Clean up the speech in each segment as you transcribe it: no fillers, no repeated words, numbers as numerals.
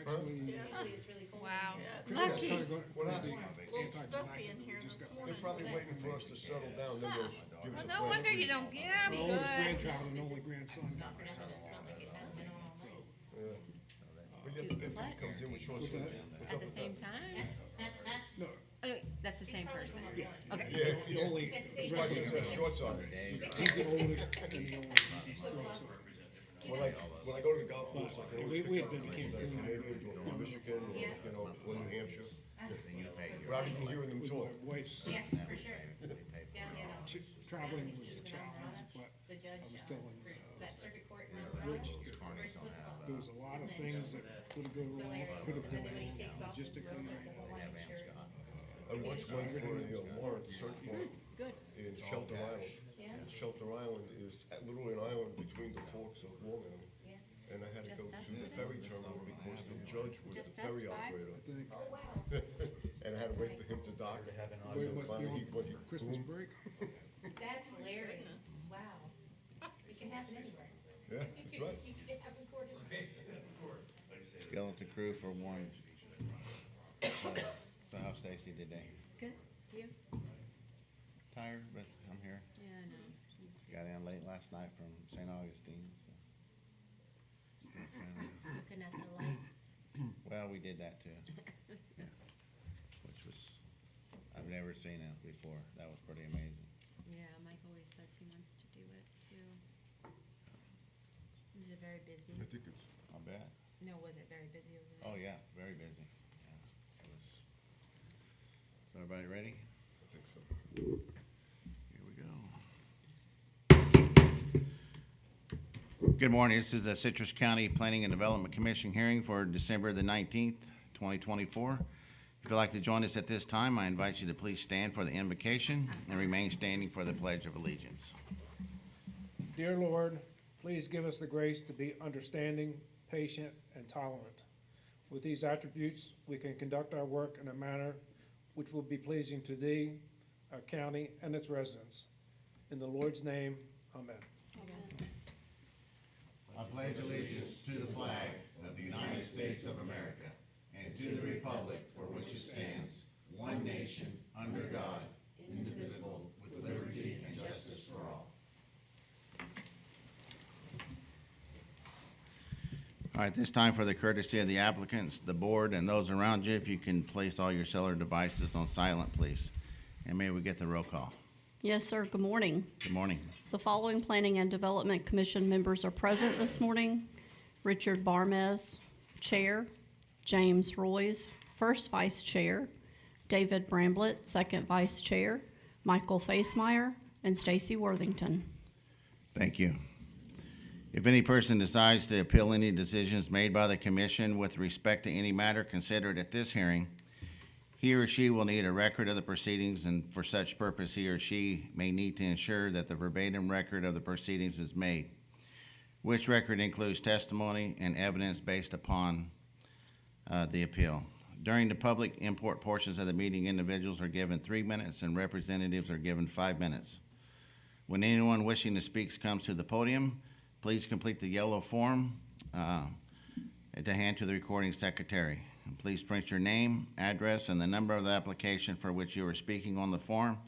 actually. Usually it's really cold. Wow. Christmas Lucky. kinda go- What kinda happened? be Little anti-galactic, stuffy in we here just this got- They're morning. probably waiting for us to settle down, then they'll give us a No plan. wonder you don't, yeah, My oldest good. grandchild and only grandson. Not for nothing, it smelled like it hadn't been on all night. We get the picture, he comes in with short What's sleeves. that? What's At up the with same that? time? No, Oh, that's the same person. yeah. Okay. Yeah, The yeah. only, He the rest just of has them, shorts on. he's the oldest and the only grandson. When I go to the golf course, I can We- always we pick had up been to Cancun. Canadians or from Michigan or, you know, or New Hampshire. Rather than hearing them With talk. my wife's Yeah, for sure. Yeah, traveling was a challenge, but the judge, I was telling that circuit court in Mount Rich, Verona, there was a lot of things that could have gone wrong, could have and gone then when he wrong takes off his robe, logistically. it's a Hawaiian shirt. I once went for a warrant, a search warrant Good. in Shelter Island. Yeah. And Shelter Island is literally an island between the forks of Long Island. Yeah. And I had to go Just to the ferry terminal because the judge was Just the ferry us five? operator. I think, Oh, wow. And I had to wait for him to dock. we must be Finally, when he, on Christmas boom. break. That's hilarious. Wow. It can happen anywhere. Yeah, that's right. It happens for Skeleton crew for one. So how's Stacy today? Good. You? Tired, but I'm here. Yeah, I know. Got in late last night from St. Augustine, so. Looking at the lights. Well, we did that too. Yeah. Which was, I've never seen it before. That was pretty amazing. Yeah, Mike always says he wants to do it too. Is it very busy? I think it's, I'll bet. No, was it very busy over there? Oh, yeah, very busy. Yeah, it was. So everybody ready? I think so. Here we go. Good morning. This is the Citrus County Planning and Development Commission hearing for December the 19th, 2024. If you'd like to join us at this time, I invite you to please stand for the invocation and remain standing for the Pledge of Allegiance. Dear Lord, please give us the grace to be understanding, patient, and tolerant. With these attributes, we can conduct our work in a manner which will be pleasing to Thee, our county, and its residents. In the Lord's name, amen. I pledge allegiance to the flag of the United States of America and to the republic for which it stands, one nation, under God, indivisible, with liberty and justice for all. All right, this time for the courtesy of the applicants, the board, and those around you, if you can place all your cellular devices on silent, please. And may we get the roll call. Yes, sir. Good morning. Good morning. The following Planning and Development Commission members are present this morning. Richard Barmez, Chair. James Royce, First Vice Chair. David Bramblett, Second Vice Chair. Michael Facemeyer, and Stacy Worthington. Thank you. If any person decides to appeal any decisions made by the commission with respect to any matter considered at this hearing, he or she will need a record of the proceedings, and for such purpose, he or she may need to ensure that the verbatim record of the proceedings is made, which record includes testimony and evidence based upon the appeal. During the public import portions of the meeting, individuals are given 3 minutes and representatives are given 5 minutes. When anyone wishing to speak comes to the podium, please complete the yellow form to hand to the recording secretary. And please print your name, address, and the number of the application for which you are speaking on the form.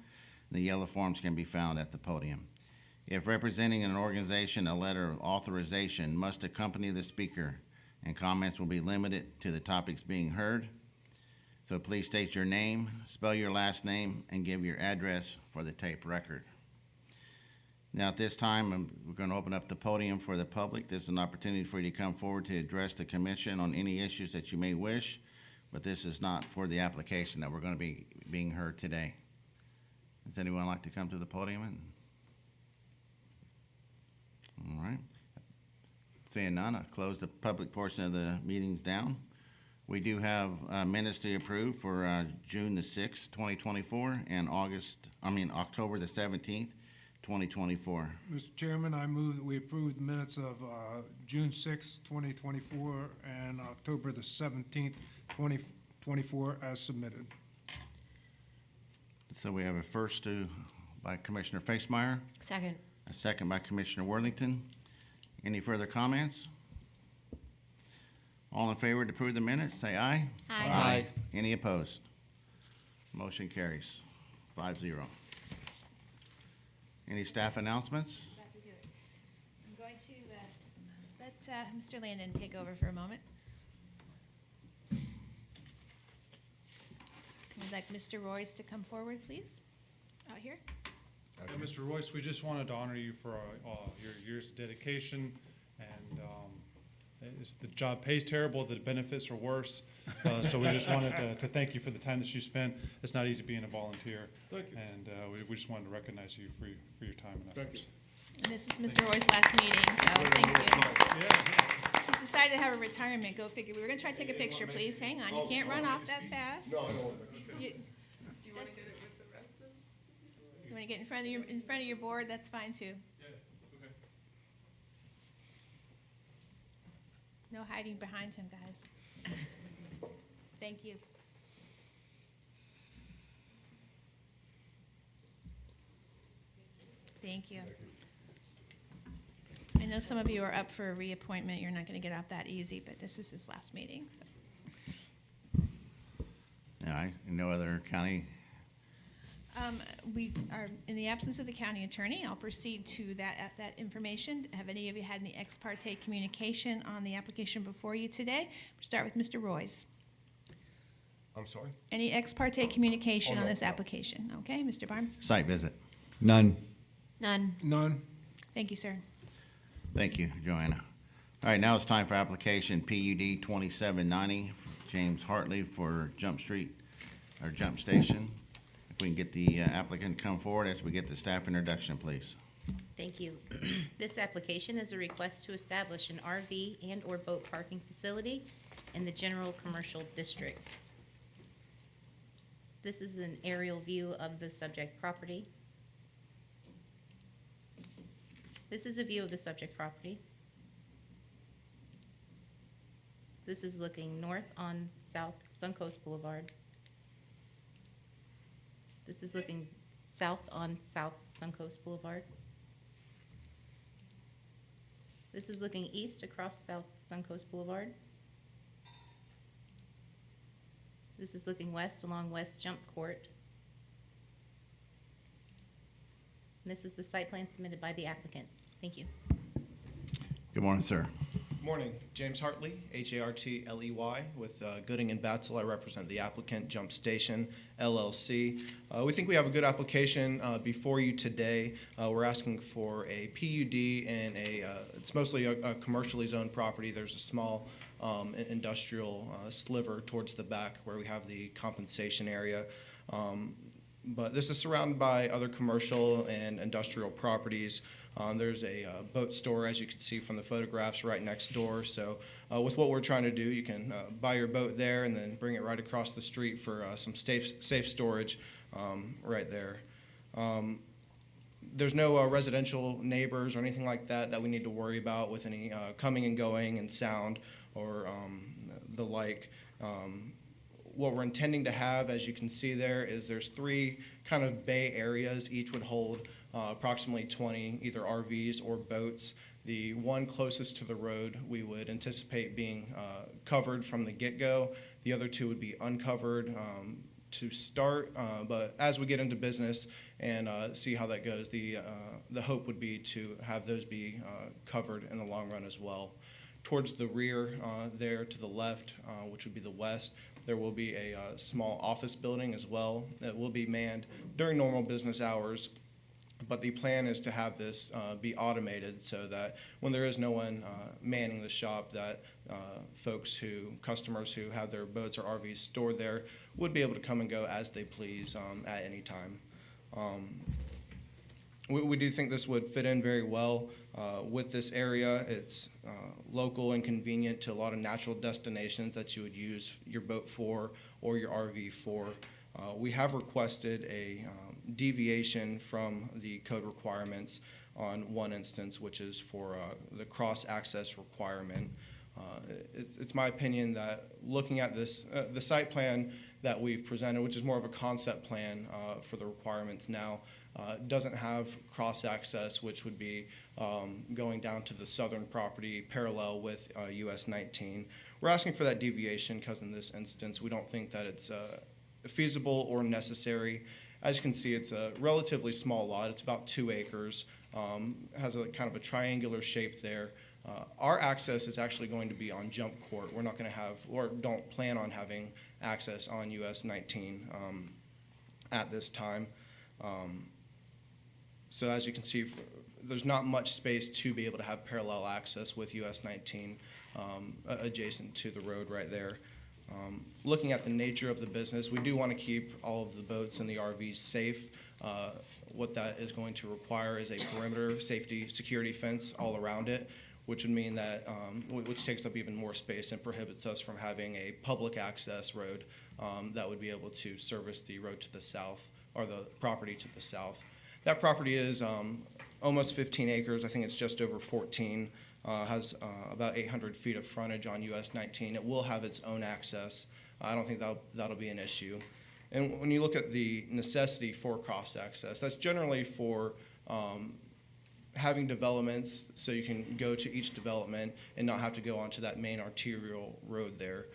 The yellow forms can be found at the podium. If representing an organization, a letter of authorization must accompany the speaker, and comments will be limited to the topics being heard. So please state your name, spell your last name, and give your address for the tape record. Now, at this time, we're going to open up the podium for the public. This is an opportunity for you to come forward to address the commission on any issues that you may wish, but this is not for the application that we're going to be being heard today. Does anyone like to come to the podium? All right. Seeing none, I'll close the public portion of the meetings down. We do have minutes to approve for June the 6th, 2024, and October the 17th, 2024. Mr. Chairman, I move that we approve the minutes of June 6, 2024, and October the 17th, 2024, as submitted. So we have a first by Commissioner Facemeyer, Second. a second by Commissioner Worthington. Any further comments? All in favor to approve the minutes, say aye. Aye. Any opposed? Motion carries 5-0. Any staff announcements? About to do it. I'm going to let Mr. Landon take over for a moment. I'd like Mr. Royce to come forward, please, out here. Mr. Royce, we just wanted to honor you for your year's dedication, and the job pays terrible, the benefits are worse, so we just wanted to thank you for the time that you spent. It's not easy being a volunteer. Thank you. And we just wanted to recognize you for your time and Thank efforts. And this is Mr. Roy's last meeting, so thank you. He's decided to have a retirement, go figure. We were gonna try to take a picture, please. Hang on, you can't run off that fast. No, I don't want to. You wanna get it with the rest of them? You wanna get in front of your board, that's fine too. No hiding behind him, guys. Thank you. Thank you. I know some of you are up for a reappointment. You're not gonna get out that easy, but this is his last meeting, so. All right, no other county? We are, in the absence of the county attorney, I'll proceed to that information. Have any of you had any ex parte communication on the application before you today? We'll start with Mr. Royce. I'm sorry? Any ex parte communication Oh, on no, this no. application? Okay, Mr. Barnes? Site visit. None. None. None. Thank you, sir. Thank you, Joanna. All right, now it's time for application PUD 2790, James Hartley for Jump Street, or Jump Station. If we can get the applicant to come forward as we get the staff introduction, please. Thank you. This application is a request to establish an RV and/or boat parking facility in the general commercial district. This is an aerial view of the subject property. This is a view of the subject property. This is looking north on South Suncoast Boulevard. This is looking south on South Suncoast Boulevard. This is looking east across South Suncoast Boulevard. This is looking west along West Jump Court. And this is the site plan submitted by the applicant. Thank you. Good morning, sir. Morning, James Hartley, Hartley, with Gooding and Batzel. I represent the applicant, Jump Station LLC. We think we have a good application before you today. We're asking for a PUD and it's mostly a commercially zoned property. There's a small industrial sliver towards the back where we have the compensation area. But this is surrounded by other commercial and industrial properties. There's a boat store, as you can see from the photographs, right next door. So with what we're trying to do, you can buy your boat there and then bring it right across the street for some safe storage right there. There's no residential neighbors or anything like that that we need to worry about with any coming and going and sound or the like. What we're intending to have, as you can see there, is there's 3 kind of bay areas. Each would hold approximately 20 either RVs or boats. The one closest to the road we would anticipate being covered from the get-go. The other 2 would be uncovered to start, but as we get into business and see how that goes, the hope would be to have those be covered in the long run as well. Towards the rear there to the left, which would be the west, there will be a small office building as well that will be manned during normal business hours. But the plan is to have this be automated so that when there is no one manning the shop, that customers who have their boats or RVs stored there would be able to come and go as they please at any time. We do think this would fit in very well with this area. It's local and convenient to a lot of natural destinations that you would use your boat for or your RV for. We have requested a deviation from the code requirements on one instance, which is for the cross-access requirement. It's my opinion that looking at this, the site plan that we've presented, which is more of a concept plan for the requirements now, doesn't have cross-access, which would be going down to the southern property parallel with US 19. we're asking for that deviation because in this instance, we don't think that it's feasible or necessary. As you can see, it's a relatively small lot. It's about 2 acres, has a kind of a triangular shape there. Our access is actually going to be on Jump Court. We're not going to have, or don't plan on having access on US 19 at this time. So as you can see, there's not much space to be able to have parallel access with US 19 adjacent to the road right there. Looking at the nature of the business, we do want to keep all of the boats and the RVs safe. What that is going to require is a perimeter safety security fence all around it, which would mean that, which takes up even more space and prohibits us from having a public access road that would be able to service the road to the south, or the property to the south. That property is almost 15 acres. I think it's just over 14. Has about 800 feet of frontage on US 19. It will have its own access. I don't think that'll be an issue. And when you look at the necessity for cross access, that's generally for having developments so you can go to each development and not have to go onto that main arterial road there.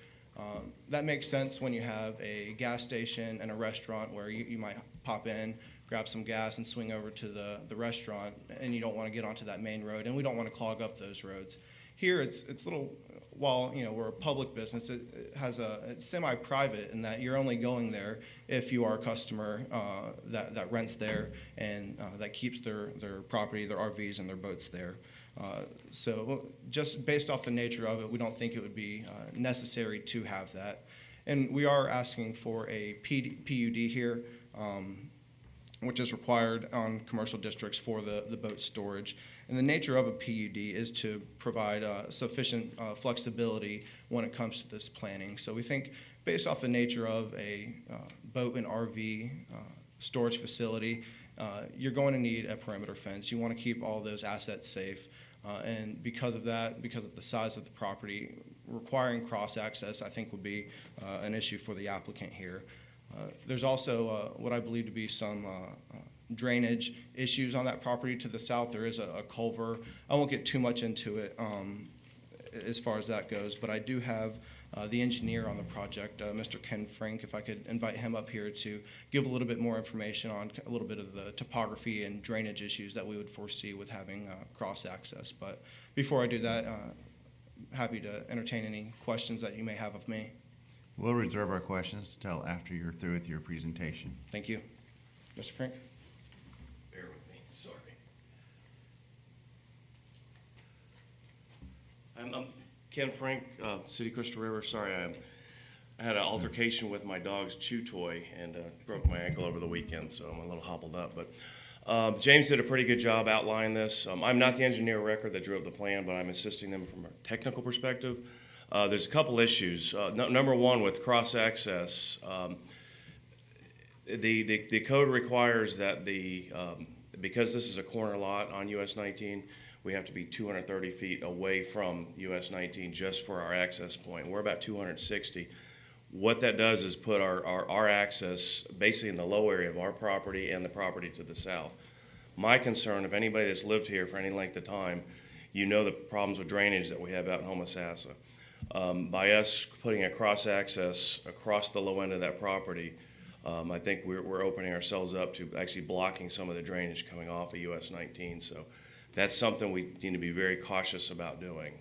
That makes sense when you have a gas station and a restaurant where you might pop in, grab some gas, and swing over to the restaurant, and you don't want to get onto that main road, and we don't want to clog up those roads. Here, it's little, while we're a public business, it's semi-private in that you're only going there if you are a customer that rents there and that keeps their property, their RVs, and their boats there. So just based off the nature of it, we don't think it would be necessary to have that. And we are asking for a PUD here, which is required on commercial districts for the boat storage. And the nature of a PUD is to provide sufficient flexibility when it comes to this planning. So we think based off the nature of a boat and RV storage facility, you're going to need a perimeter fence. You want to keep all those assets safe. And because of that, because of the size of the property, requiring cross access, I think, would be an issue for the applicant here. There's also what I believe to be some drainage issues on that property to the south. There is a culvert. I won't get too much into it as far as that goes, but I do have the engineer on the project, Mr. Ken Frank, if I could invite him up here to give a little bit more information on a little bit of the topography and drainage issues that we would foresee with having cross access. But before I do that, happy to entertain any questions that you may have of me. We'll reserve our questions until after you're through with your presentation. Thank you. Mr. Frank? Bear with me, sorry. I'm Ken Frank, City of Crystal River. Sorry, I had an altercation with my dog's chew toy and broke my ankle over the weekend, so I'm a little hobbled up. But James did a pretty good job outlining this. I'm not the engineer of record that drove the plan, but I'm assisting them from a technical perspective. There's a couple issues. Number one, with cross-access, the code requires that because this is a corner lot on US 19, we have to be 230 feet away from US 19 just for our access point. We're about 260. What that does is put our access basically in the low area of our property and the property to the south. My concern, if anybody that's lived here for any length of time, the problems with drainage that we have out in Homosassa. By us putting a cross-access across the low end of that property, I think we're opening ourselves up to actually blocking some of the drainage coming off of US 19. So that's something we need to be very cautious about doing.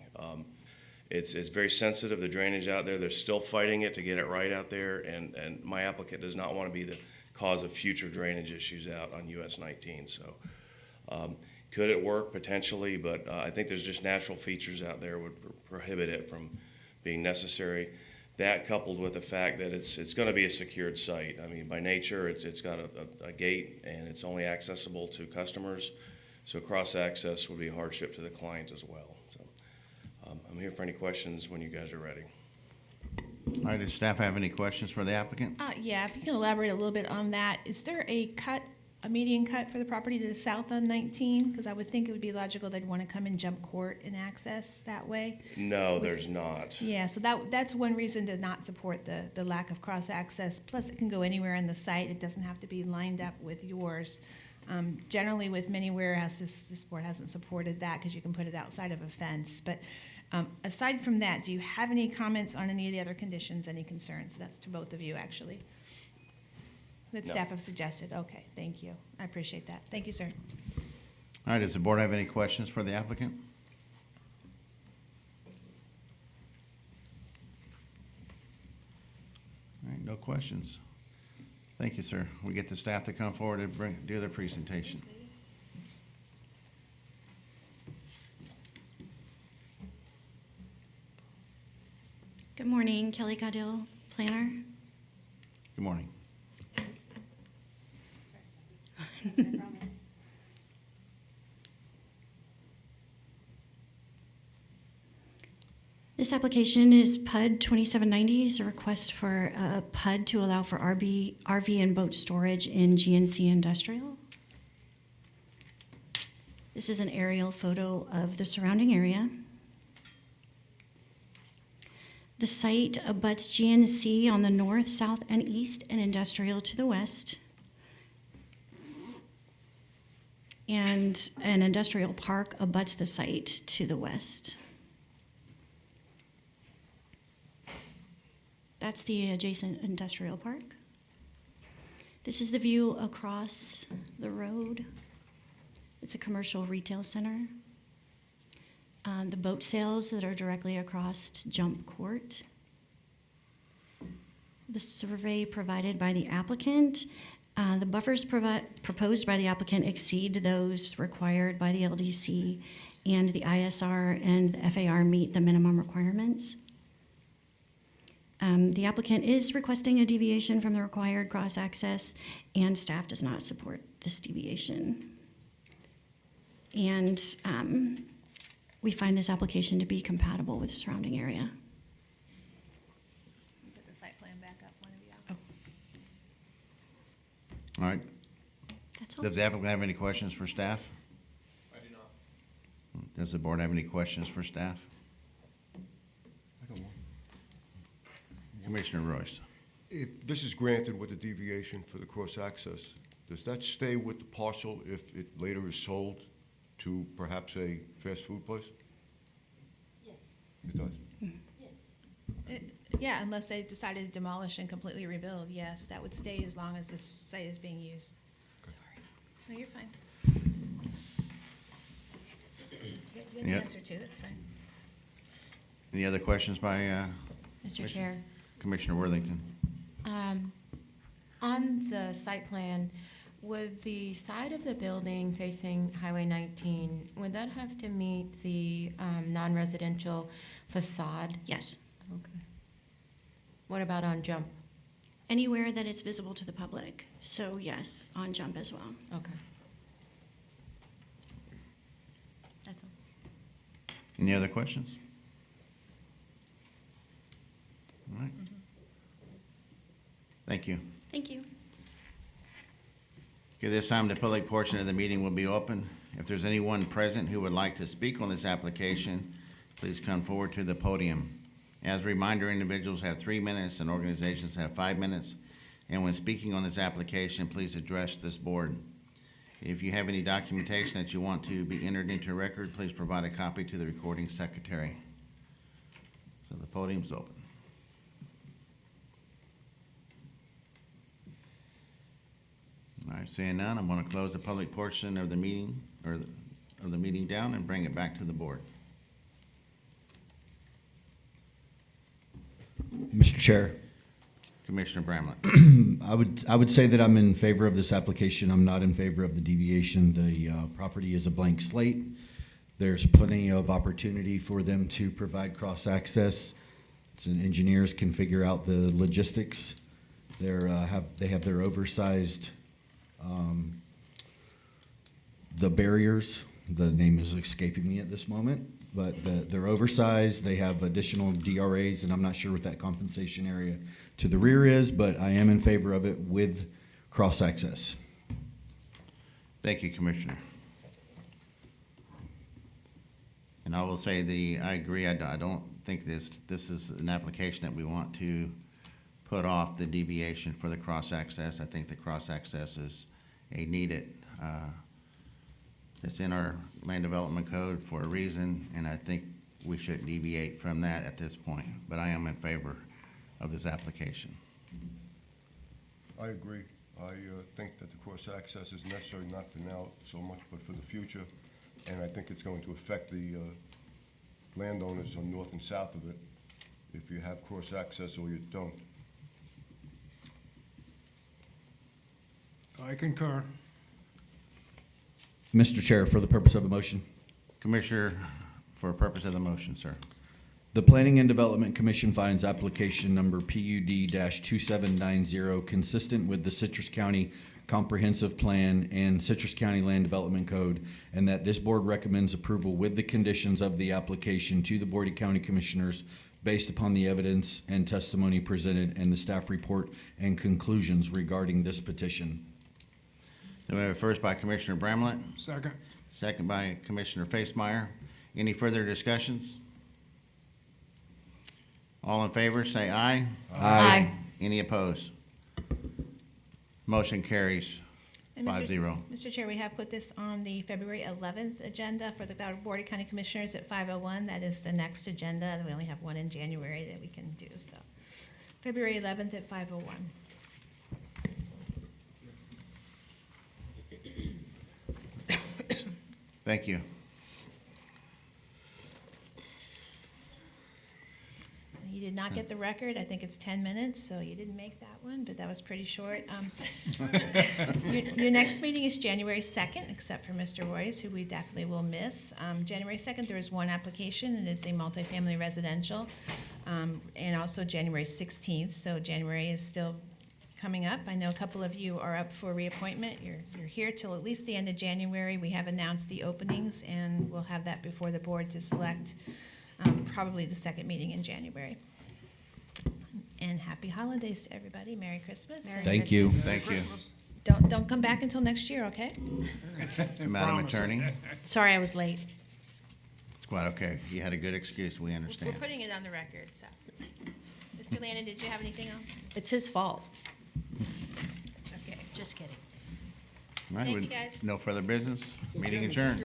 It's very sensitive, the drainage out there. They're still fighting it to get it right out there, and my applicant does not want to be the cause of future drainage issues out on US 19. So could it work? Potentially, but I think there's just natural features out there would prohibit it from being necessary. That coupled with the fact that it's going to be a secured site. I mean, by nature, it's got a gate and it's only accessible to customers. So cross-access would be a hardship to the client as well. So I'm here for any questions when you guys are ready. All right, does staff have any questions for the applicant? Yeah, if you can elaborate a little bit on that. Is there a median cut for the property to the south on 19? Because I would think it would be logical they'd want to come and Jump Court and access that way. No, there's not. Yeah, so that's one reason to not support the lack of cross-access. Plus, it can go anywhere on the site. It doesn't have to be lined up with yours. Generally, with many warehouses, this board hasn't supported that because you can put it outside of a fence. But Aside from that, do you have any comments on any of the other conditions, any concerns? That's to both of you, actually. That No. staff have suggested. Okay, thank you. I appreciate that. Thank you, sir. All right, does the board have any questions for the applicant? All right, no questions. Thank you, sir. We get the staff to come forward and do their presentation. Good morning, Kelly Caudill, planner. Good morning. This application is PUD 2790. It's a request for a PUD to allow for RV and boat storage in GNC Industrial. This is an aerial photo of the surrounding area. The site abuts GNC on the north, south, and east, and industrial to the west. And an industrial park abuts the site to the west. That's the adjacent industrial park. This is the view across the road. It's a commercial retail center. The boat sales that are directly across Jump Court. The survey provided by the applicant. The buffers proposed by the applicant exceed those required by the LDC, and the ISR and the FAR meet the minimum requirements. The applicant is requesting a deviation from the required cross-access, and staff does not support this deviation. And we find this application to be compatible with the surrounding area. Put the site plan back up, one of you. All right. That's all. Does the applicant have any questions for staff? I do not. Does the board have any questions for staff? I don't know. Commissioner Royce. If this is granted with a deviation for the cross-access, does that stay with the parcel if it later is sold to perhaps a fast food place? Yes, It does. yes. Yeah, unless they decided to demolish and completely rebuild, yes, that would stay as long as this site is being used. Sorry. No, you're fine. Good Yep. answer too, it's fine. Any other questions by Mr. Chair, Commissioner Worthington? on the site plan, would the side of the building facing Highway 19, would that have to meet the non-residential facade? Yes. Okay. What about on Jump? Anywhere that it's visible to the public. So yes, on Jump as well. Okay. That's all. Any other questions? All right. Thank you. Thank you. Okay, this time the public portion of the meeting will be open. If there's anyone present who would like to speak on this application, please come forward to the podium. As a reminder, individuals have 3 minutes and organizations have 5 minutes. And when speaking on this application, please address this board. If you have any documentation that you want to be entered into record, please provide a copy to the recording secretary. So the podium's open. All right, seeing none, I'm going to close the public portion of the meeting, of the meeting down and bring it back to the board. Mr. Chair, Commissioner Bramlett. I would say that I'm in favor of this application. I'm not in favor of the deviation. The property is a blank slate. There's plenty of opportunity for them to provide cross-access. Engineers can figure out the logistics. They have their oversized the barriers. The name is escaping me at this moment, but they're oversized. They have additional DRAs, and I'm not sure what that compensation area to the rear is, but I am in favor of it with cross-access. Thank you, Commissioner. And I will say I agree. I don't think this is an application that we want to put off the deviation for the cross-access. I think the cross-access is a needed, it's in our land development code for a reason, and I think we shouldn't deviate from that at this point, but I am in favor of this application. I agree. I think that the cross-access is necessary, not for now so much, but for the future. And I think it's going to affect the landowners on north and south of it if you have cross-access or you don't. I concur. Mr. Chair, for the purpose of a motion. Commissioner, for a purpose of the motion, sir. The Planning and Development Commission finds application number PUD-2790 consistent with the Citrus County Comprehensive Plan and Citrus County Land Development Code, and that this board recommends approval with the conditions of the application to the Board of County Commissioners based upon the evidence and testimony presented and the staff report and conclusions regarding this petition. So we have a first by Commissioner Bramlett, Second. second by Commissioner Facemeyer. Any further discussions? All in favor, say aye. Aye. Any opposed? Motion carries And Mr. 5-0. Mr. Chair, we have put this on the February 11th agenda for the Board of County Commissioners at 5:01. That is the next agenda. We only have one in January that we can do, so. February 11th at 5:01. Thank you. You did not get the record. I think it's 10 minutes, so you didn't make that one, but that was pretty short. Your next meeting is January 2nd, except for Mr. Royce, who we definitely will miss. January 2nd, there is one application, and it's a multifamily residential, and also January 16th, so January is still coming up. I know a couple of you are up for reappointment. You're here till at least the end of January. We have announced the openings, and we'll have that before the board to select probably the second meeting in January. And happy holidays to everybody. Merry Christmas. Thank you. Thank you. Don't come back until next year, okay? Madam Promise. Attorney, Sorry I was late. it's quite okay. You had a good excuse, we We're understand. putting it on the record, so. Mr. Landon, did you have anything else? It's his fault. Okay. Just kidding. All right, Thank with you, guys. no further business, meeting adjourned.